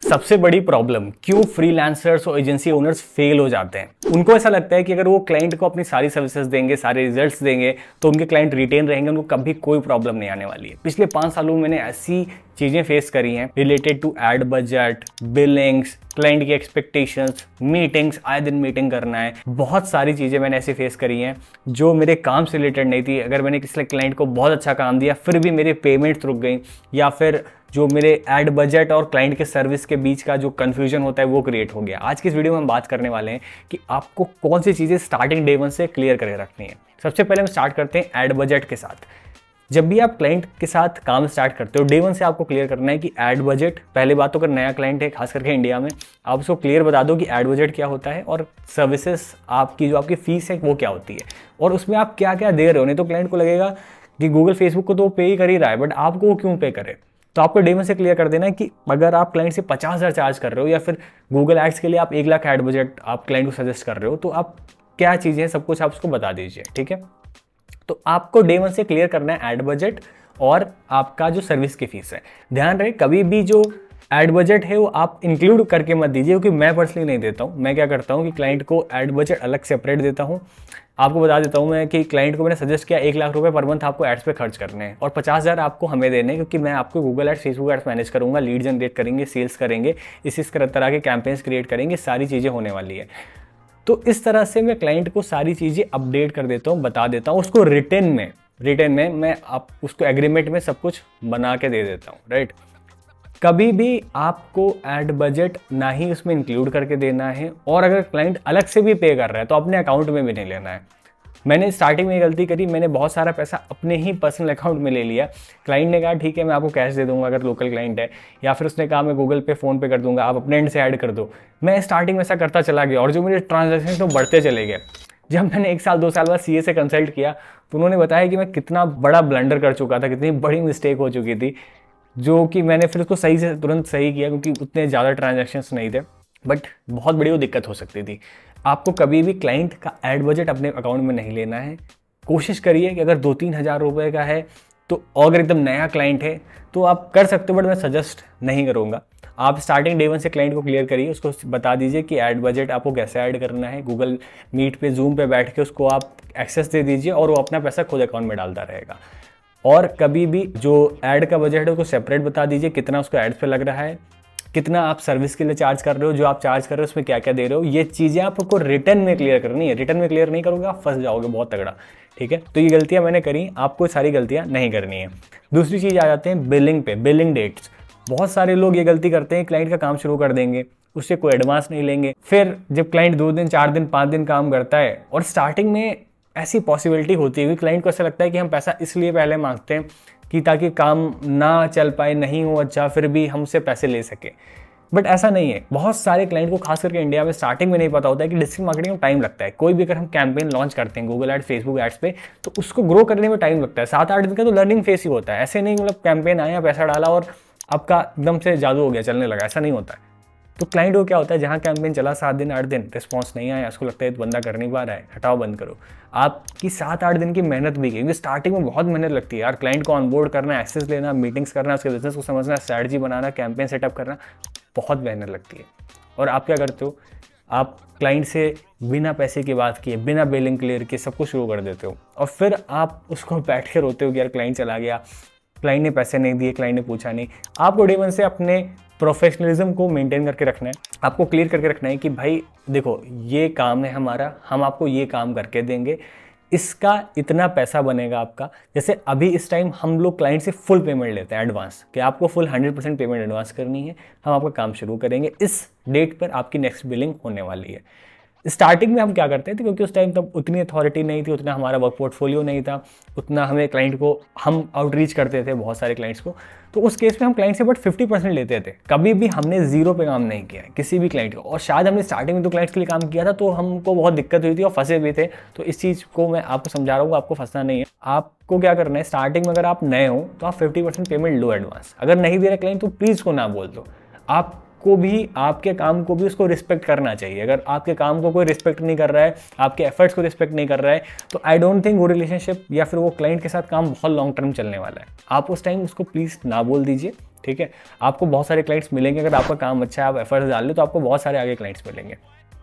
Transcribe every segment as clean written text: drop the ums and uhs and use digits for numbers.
सबसे बड़ी प्रॉब्लम क्यों फ्रीलांसर्स और एजेंसी ओनर्स फेल हो जाते हैं। उनको ऐसा लगता है कि अगर वो क्लाइंट को अपनी सारी सर्विसेज देंगे, सारे रिजल्ट्स देंगे, तो उनके क्लाइंट रिटेन रहेंगे, उनको कभी कोई प्रॉब्लम नहीं आने वाली है। पिछले 5 सालों में मैंने ऐसी चीजें फेस करी हैं related to ad budget, billings, client की एक्सपेक्टेशंस, मीटिंग्स, आए दिन मीटिंग करना है। बहुत सारी चीजें मैंने ऐसे फेस करी हैं जो मेरे काम से रिलेटेड नहीं थी। अगर मैंने किसी क्लाइंट को बहुत अच्छा काम दिया फिर भी मेरे पेमेंट्स रुक गई, या फिर जो मेरे एड बजट और क्लाइंट के सर्विस के बीच का जो कंफ्यूजन होता है वो क्रिएट हो गया। आज की इस वीडियो में हम बात करने वाले हैं कि आपको कौन सी चीज़ें स्टार्टिंग डे 1 से क्लियर करके रखनी है। सबसे पहले हम स्टार्ट करते हैं एड बजट के साथ। जब भी आप क्लाइंट के साथ काम स्टार्ट करते हो, डे 1 से आपको क्लियर करना है कि एड बजट, पहले बात तो अगर नया क्लाइंट है खास करके इंडिया में, आप उसको क्लियर बता दो कि एड बजट क्या होता है और सर्विसेज आपकी जो आपकी फीस है वो क्या होती है और उसमें आप क्या क्या दे रहे हो। नहीं तो क्लाइंट को लगेगा कि गूगल फेसबुक को तो पे ही कर ही रहा है, बट आपको वो क्यों पे करे। तो आपको डे 1 से क्लियर कर देना है कि अगर आप क्लाइंट से 50,000 चार्ज कर रहे हो या फिर गूगल एड्स के लिए आप 1 लाख एड बजट आप क्लाइंट को सजेस्ट कर रहे हो, तो आप क्या चीज़ें हैं सब कुछ आप उसको बता दीजिए। ठीक है, तो आपको डे 1 से क्लियर करना है एड बजट और आपका जो सर्विस की फीस है। ध्यान रहे कभी भी जो एड बजट है वो आप इंक्लूड करके मत दीजिए, क्योंकि मैं पर्सनली नहीं देता हूँ। मैं क्या करता हूँ कि क्लाइंट को एड बजट अलग सेपरेट देता हूँ। आपको बता देता हूँ मैं कि क्लाइंट को मैंने सजेस्ट किया 1 लाख रुपए पर मंथ आपको एड्स पे खर्च करने हैं और 50,000 आपको हमें देने हैं, क्योंकि मैं आपको Google ads, Facebook ads manage करूँगा, लीड जनरेट करेंगे, सेल्स करेंगे, इस तरह के कैंपेन्स क्रिएट करेंगे, सारी चीज़ें होने वाली है। तो इस तरह से मैं क्लाइंट को सारी चीज़ें अपडेट कर देता हूँ, बता देता हूँ। उसको रिटर्न में मैं आप उसको एग्रीमेंट में सब कुछ बना के दे देता हूँ। राइट, कभी भी आपको एड बजट ना ही उसमें इंक्लूड करके देना है, और अगर क्लाइंट अलग से भी पे कर रहा है तो अपने अकाउंट में भी नहीं लेना है। मैंने स्टार्टिंग में गलती करी, मैंने बहुत सारा पैसा अपने ही पर्सनल अकाउंट में ले लिया। क्लाइंट ने कहा ठीक है मैं आपको कैश दे दूंगा अगर लोकल क्लाइंट है, या फिर उसने कहा मैं गूगल पे, फ़ोन पे कर दूंगा, आप अपने एंड से ऐड कर दो। मैं स्टार्टिंग में ऐसा करता चला गया और जो मेरे ट्रांजेक्शन तो बढ़ते चले गए। जब मैंने 1 साल 2 साल बाद सीए से कंसल्ट किया तो उन्होंने बताया कि मैं कितना बड़ा ब्लंडर कर चुका था, कितनी बड़ी मिस्टेक हो चुकी थी, जो कि मैंने फिर उसको सही से तुरंत सही किया, क्योंकि उतने ज़्यादा ट्रांजैक्शंस नहीं थे, बट बहुत बड़ी वो दिक्कत हो सकती थी। आपको कभी भी क्लाइंट का एड बजट अपने अकाउंट में नहीं लेना है। कोशिश करिए कि अगर 2-3 हज़ार रुपये का है तो, अगर एकदम नया क्लाइंट है तो आप कर सकते हो, बट मैं सजेस्ट नहीं करूँगा। आप स्टार्टिंग डे 1 से क्लाइंट को क्लियर करिए, उसको बता दीजिए कि ऐड बजट आपको कैसे ऐड करना है। गूगल मीट पे, जूम पे बैठ के उसको आप एक्सेस दे दीजिए और वो अपना पैसा खुद अकाउंट में डालता रहेगा। और कभी भी जो ऐड का बजट है उसको सेपरेट बता दीजिए, कितना उसको एड्स पे लग रहा है, कितना आप सर्विस के लिए चार्ज कर रहे हो, जो आप चार्ज कर रहे हो उसमें क्या क्या दे रहे हो। ये चीज़ें आपको रिटर्न में क्लियर करनी है। रिटर्न में क्लियर नहीं करोगे आप फंस जाओगे बहुत तगड़ा। ठीक है, तो ये गलतियां मैंने करी, आपको सारी गलतियां नहीं करनी है। दूसरी चीज़ आ जाते हैं बिलिंग पे, बिलिंग डेट्स। बहुत सारे लोग ये गलती करते हैं, क्लाइंट का काम शुरू कर देंगे, उससे कोई एडवांस नहीं लेंगे। फिर जब क्लाइंट 2 दिन, 4 दिन, 5 दिन काम करता है, और स्टार्टिंग में ऐसी पॉसिबिलिटी होती है कि क्लाइंट को ऐसा लगता है कि हम पैसा इसलिए पहले मांगते हैं कि ताकि काम ना चल पाए, नहीं हो अच्छा, फिर भी हमसे पैसे ले सके। बट ऐसा नहीं है। बहुत सारे क्लाइंट को खास करके इंडिया में स्टार्टिंग में नहीं पता होता है कि डिजिटल मार्केटिंग में टाइम लगता है। कोई भी अगर हम कैंपेन लॉन्च करते हैं गूगल एड्स, फेसबुक एड्स पे, तो उसको ग्रो करने में टाइम लगता है। 7-8 दिन का तो लर्निंग फेस ही होता है। ऐसे नहीं मतलब कैंपेन आया, पैसा डाला और आपका एकदम से जादू हो गया, चलने लगा, ऐसा नहीं होता है। तो क्लाइंट को क्या होता है, जहाँ कैंपेन चला 7 दिन 8 दिन, रिस्पॉन्स नहीं आया, उसको लगता है तो बंदा कर नहीं पा रहा है, हटाओ, बंद करो। आपकी 7-8 दिन की मेहनत भी गई। स्टार्टिंग में बहुत मेहनत लगती है यार, क्लाइंट को ऑनबोर्ड करना, एक्सेस लेना, मीटिंग्स करना, उसके बिजनेस को समझना, स्ट्रैटेजी बनाना, कैंपेन सेटअप करना, बहुत मेहनत लगती है। और आप क्या करते हो, आप क्लाइंट से बिना पैसे की बात किए, बिना बिलिंग क्लियर किए सब कुछ शुरू कर देते हो, और फिर आप उसको बैठ के रोते हो कि यार क्लाइंट चला गया, क्लाइंट ने पैसे नहीं दिए, क्लाइंट ने पूछा नहीं। आपको डे 1 से अपने प्रोफेशनलिज्म को मेंटेन करके रखना है। आपको क्लियर करके रखना है कि भाई देखो ये काम है हमारा, हम आपको ये काम करके देंगे, इसका इतना पैसा बनेगा आपका। जैसे अभी इस टाइम हम लोग क्लाइंट से फुल पेमेंट लेते हैं एडवांस, कि आपको फुल 100% पेमेंट एडवांस करनी है, हम आपका काम शुरू करेंगे, इस डेट पर आपकी नेक्स्ट बिलिंग होने वाली है। स्टार्टिंग में हम क्या करते थे, क्योंकि उस टाइम तब उतनी अथॉरिटी नहीं थी, उतना हमारा वर्क पोर्टफोलियो नहीं था, उतना हमें क्लाइंट को हम आउटरीच करते थे बहुत सारे क्लाइंट्स को, तो उस केस में हम क्लाइंट से बट 50% लेते थे। कभी भी हमने जीरो पे काम नहीं किया है किसी भी क्लाइंट को, और शायद हमने स्टार्टिंग में तो क्लाइंट्स के लिए काम किया था तो हमको बहुत दिक्कत हुई थी और फंसे भी थे। तो इस चीज़ को मैं आपको समझा रहा हूँ, आपको फंसना नहीं है। आपको क्या करना है, स्टार्टिंग में अगर आप नए हो तो आप 50% पेमेंट लो एडवांस। अगर नहीं दे रहा क्लाइंट तो प्लीज़ को ना बोल दो। आप को भी, आपके काम को भी उसको रिस्पेक्ट करना चाहिए। अगर आपके काम को कोई रिस्पेक्ट नहीं कर रहा है, आपके एफर्ट्स को रिस्पेक्ट नहीं कर रहा है, तो आई डोंट थिंक वो रिलेशनशिप या फिर वो क्लाइंट के साथ काम बहुत लॉन्ग टर्म चलने वाला है। आप उस टाइम उसको प्लीज़ ना बोल दीजिए, ठीक है। आपको बहुत सारे क्लाइंट्स मिलेंगे, अगर आपका काम अच्छा है, आप एफर्ट्स डाल लो तो आपको बहुत सारे आगे क्लाइंट्स मिलेंगे।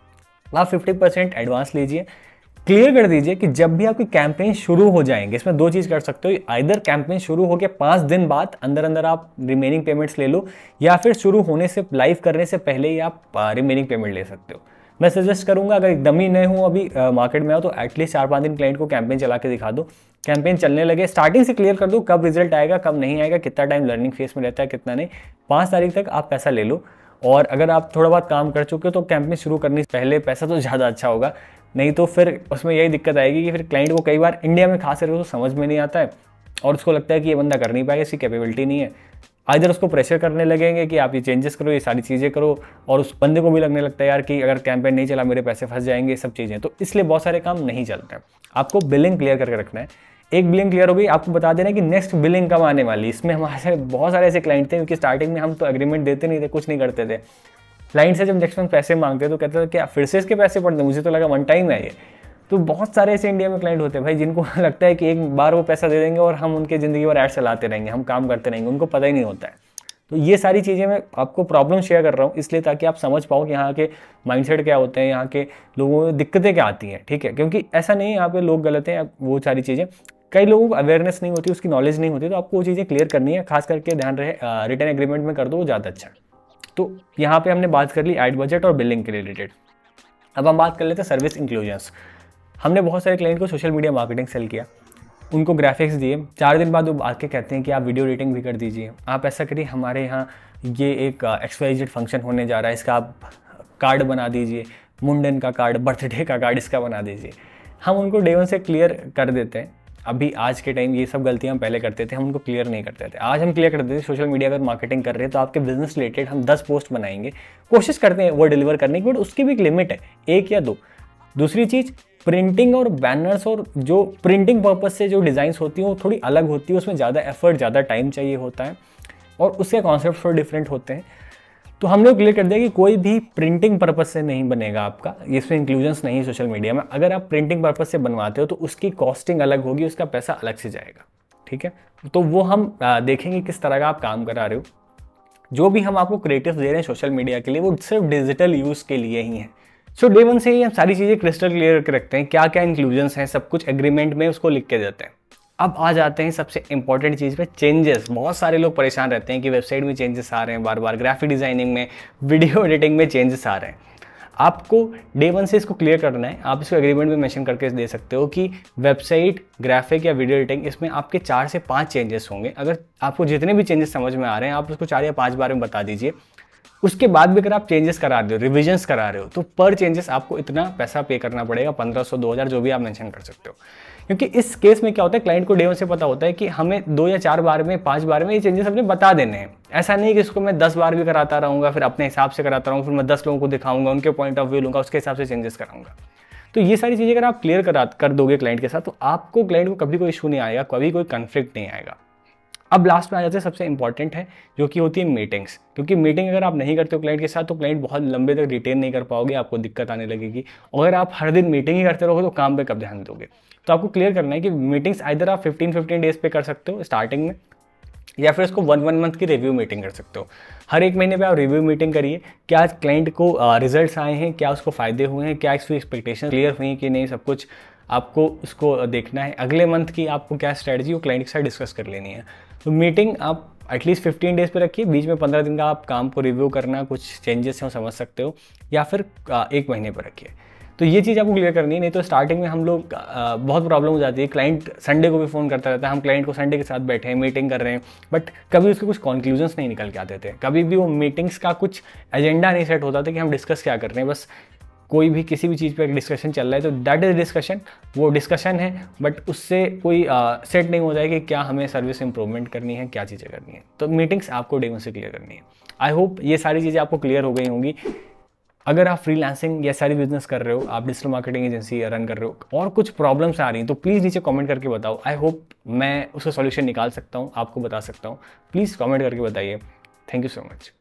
आप 50% एडवांस लीजिए, क्लियर कर दीजिए कि जब भी आपकी कैंपेन शुरू हो जाएंगे, इसमें दो चीज़ कर सकते हो, आइदर कैंपेन शुरू हो के 5 दिन बाद अंदर अंदर आप रिमेनिंग पेमेंट्स ले लो, या फिर शुरू होने से लाइव करने से पहले ही आप रिमेनिंग पेमेंट ले सकते हो। मैं सजेस्ट करूंगा अगर एकदम ही नए हो, अभी मार्केट में हो, तो एटलीस्ट 4-5 दिन क्लाइंट को कैंपेन चला के दिखा दो, कैंपेन चलने लगे, स्टार्टिंग से क्लियर कर दो कब रिजल्ट आएगा कब नहीं आएगा, कितना टाइम लर्निंग फेस में रहता है कितना नहीं। 5 तारीख तक आप पैसा ले लो, और अगर आप थोड़ा बहुत काम कर चुके हो तो कैंपेन शुरू करने से पहले पैसा तो ज़्यादा अच्छा होगा, नहीं तो फिर उसमें यही दिक्कत आएगी कि फिर क्लाइंट को कई बार इंडिया में खास करके तो समझ में नहीं आता है, और उसको लगता है कि ये बंदा कर नहीं पाएगा, इसकी कैपेबिलिटी नहीं है। आइदर उसको प्रेशर करने लगेंगे कि आप ये चेंजेस करो, ये सारी चीज़ें करो, और उस बंदे को भी लगने लगता है यार कि अगर कैंपेन नहीं चला मेरे पैसे फंस जाएंगे, सब चीज़ें, तो इसलिए बहुत सारे काम नहीं चलते हैं। आपको बिलिंग क्लियर करके रखना है। एक बिलिंग क्लियर हो गई, आपको बता देना कि नेक्स्ट बिलिंग कब आने वाली। इसमें हमारे बहुत सारे ऐसे क्लाइंट थे क्योंकि स्टार्टिंग में हम तो एग्रीमेंट देते नहीं थे, कुछ नहीं करते थे। क्लाइंट से जब नेक्स्ट मंथ पैसे मांगते तो कहते थे क्या फिर से इसके पैसे पड़ते, मुझे तो लगा वन टाइम है ये। तो बहुत सारे ऐसे इंडिया में क्लाइंट होते हैं भाई, जिनको लगता है कि एक बार वो पैसा दे देंगे और हम उनके ज़िंदगी भर ऐड चलाते रहेंगे, हम काम करते रहेंगे, उनको पता ही नहीं होता है। तो ये सारी चीज़ें मैं आपको प्रॉब्लम शेयर कर रहा हूँ इसलिए ताकि आप समझ पाओ कि यहाँ के माइंडसेट क्या होते हैं, यहाँ के लोगों में दिक्कतें क्या आती हैं, ठीक है। क्योंकि ऐसा नहीं है यहाँ पे लोग गलत हैं, वो सारी चीज़ें, कई लोगों को अवेयरनेस नहीं होती, उसकी नॉलेज नहीं होती, तो आपको वो चीज़ें क्लियर करनी है। खास करके ध्यान रहे रिटर्न एग्रीमेंट में कर दो, वो ज़्यादा अच्छा है। तो यहाँ पे हमने बात कर ली एड बजट और बिलिंग के रिलेटेड। अब हम बात कर लेते हैं सर्विस इंक्लूजन्स। हमने बहुत सारे क्लाइंट को सोशल मीडिया मार्केटिंग सेल किया, उनको ग्राफिक्स दिए, 4 दिन बाद वो आके कहते हैं कि आप वीडियो एडिटिंग भी कर दीजिए, आप ऐसा करिए, हमारे यहाँ ये एक XYZ फंक्शन होने जा रहा है, इसका आप कार्ड बना दीजिए, मुंडन का कार्ड, बर्थडे का कार्ड इसका बना दीजिए। हम उनको डे 1 से क्लियर कर देते हैं। अभी आज के टाइम ये सब गलतियाँ हम पहले करते थे, हम उनको क्लियर नहीं करते थे, आज हम क्लियर कर देते हैं। सोशल मीडिया अगर मार्केटिंग कर रहे हैं तो आपके बिजनेस रिलेटेड हम 10 पोस्ट बनाएंगे, कोशिश करते हैं वो डिलीवर करने की, बट उसकी भी एक लिमिट है, 1 या 2। दूसरी चीज़, प्रिंटिंग और बैनर्स और जो प्रिंटिंग पर्पस से जो डिज़ाइंस होती हैं वो थोड़ी अलग होती है, उसमें ज़्यादा एफर्ट, ज़्यादा टाइम चाहिए होता है, और उसके कॉन्सेप्ट थोड़े डिफरेंट होते हैं। तो हमने क्लियर कर दिया कि कोई भी प्रिंटिंग पर्पस से नहीं बनेगा आपका, इसमें इंक्लूजन्स नहीं सोशल मीडिया में। अगर आप प्रिंटिंग पर्पस से बनवाते हो तो उसकी कॉस्टिंग अलग होगी, उसका पैसा अलग से जाएगा, ठीक है। तो वो हम देखेंगे किस तरह का आप काम करा रहे हो। जो भी हम आपको क्रिएटिव दे रहे हैं सोशल मीडिया के लिए, वो सिर्फ डिजिटल यूज़ के लिए ही है। सो डे 1 से ही हम सारी चीज़ें क्रिस्टल क्लियर करके रखते हैं, क्या क्या इंक्लूजन्स हैं, सब कुछ एग्रीमेंट में उसको लिख के देते हैं। अब आ जाते हैं सबसे इंपॉर्टेंट चीज़ पे, चेंजेस। बहुत सारे लोग परेशान रहते हैं कि वेबसाइट में चेंजेस आ रहे हैं बार बार, ग्राफिक डिज़ाइनिंग में, वीडियो एडिटिंग में चेंजेस आ रहे हैं। आपको डे 1 से इसको क्लियर करना है। आप इसको एग्रीमेंट में मेंशन करके दे सकते हो कि वेबसाइट, ग्राफिक या वीडियो एडिटिंग, इसमें आपके 4 से 5 चेंजेस होंगे। अगर आपको जितने भी चेंजेस समझ में आ रहे हैं आप उसको 4 या 5 बार में बता दीजिए। उसके बाद भी अगर आप चेंजेस करा रहे हो, रिविजन्स करा रहे हो, तो पर चेंजेस आपको इतना पैसा पे करना पड़ेगा, 1500, 2000, जो भी आप मेंशन कर सकते हो। क्योंकि इस केस में क्या होता है, क्लाइंट को डे 1 से पता होता है कि हमें 2 या 4 बार में, 5 बार में ये चेंजेस अपने बता देने हैं। ऐसा नहीं कि इसको मैं 10 बार भी कराता रहूँगा, फिर अपने हिसाब से कराता रहूँगा, फिर मैं 10 लोगों को दिखाऊंगा, उनके पॉइंट ऑफ व्यू लूँगा, उसके हिसाब से चेंजेस कराऊंगा। तो ये सारी चीज़ें अगर आप क्लियर कर दोगे क्लाइंट के साथ, तो आपको क्लाइंट को कभी कोई इशू नहीं आएगा, कभी कोई कन्फ्लिक्ट नहीं आएगा। अब लास्ट में आ जाते हैं सबसे इंपॉर्टेंट है, जो कि होती है मीटिंग्स। क्योंकि मीटिंग अगर आप नहीं करते हो क्लाइंट के साथ, तो क्लाइंट बहुत लंबे तक रिटेन नहीं कर पाओगे, आपको दिक्कत आने लगेगी। और अगर आप हर दिन मीटिंग ही करते रहोगे तो काम पे कब ध्यान दोगे। तो आपको क्लियर करना है कि मीटिंग्स आइदर आप 15 डेज पे कर सकते हो स्टार्टिंग में, या फिर उसको 1 मंथ की रिव्यू मीटिंग कर सकते हो। हर 1 महीने पे आप रिव्यू मीटिंग करिए, क्या क्लाइंट को रिजल्ट्स आए हैं, क्या उसको फ़ायदे हुए हैं, क्या इसकी एक्सपेक्टेशन क्लियर हुई कि नहीं, सब कुछ आपको उसको देखना है। अगले मंथ की आपको क्या स्ट्रेटजी वो क्लाइंट के साथ डिस्कस कर लेनी है। तो मीटिंग आप एटलीस्ट 15 डेज पे रखिए, बीच में 15 दिन का आप काम को रिव्यू करना, कुछ चेंजेस हैं वो समझ सकते हो, या फिर 1 महीने पर रखिए। तो ये चीज़ आपको क्लियर करनी है, नहीं तो स्टार्टिंग में हम लोग बहुत प्रॉब्लम हो जाती है। क्लाइंट संडे को भी फ़ोन करता रहता है, हम क्लाइंट को संडे के साथ बैठे हैं, मीटिंग कर रहे हैं, बट कभी उसके कुछ कंक्लूजन्स नहीं निकल के आते थे। कभी भी वो मीटिंग्स का कुछ एजेंडा नहीं सेट होता था कि हम डिस्कस क्या कर रहे हैं। बस कोई भी किसी भी चीज़ पे डिस्कशन चल रहा है तो दैट इज़ डिस्कशन, वो डिस्कशन है, बट उससे कोई सेट नहीं हो जाएगा कि क्या हमें सर्विस इंप्रूवमेंट करनी है, क्या चीज़ें करनी है। तो मीटिंग्स आपको डे 1 से क्लियर करनी है। आई होप ये सारी चीज़ें आपको क्लियर हो गई होंगी। अगर आप फ्रीलांसिंग या सारी बिजनेस कर रहे हो, आप डिजिटल मार्केटिंग एजेंसी रन कर रहे हो और कुछ प्रॉब्लम्स आ रही हैं, तो प्लीज़ नीचे कमेंट करके बताओ। आई होप मैं उसका सॉल्यूशन निकाल सकता हूँ, आपको बता सकता हूँ। प्लीज़ कमेंट करके बताइए। Thank you so much.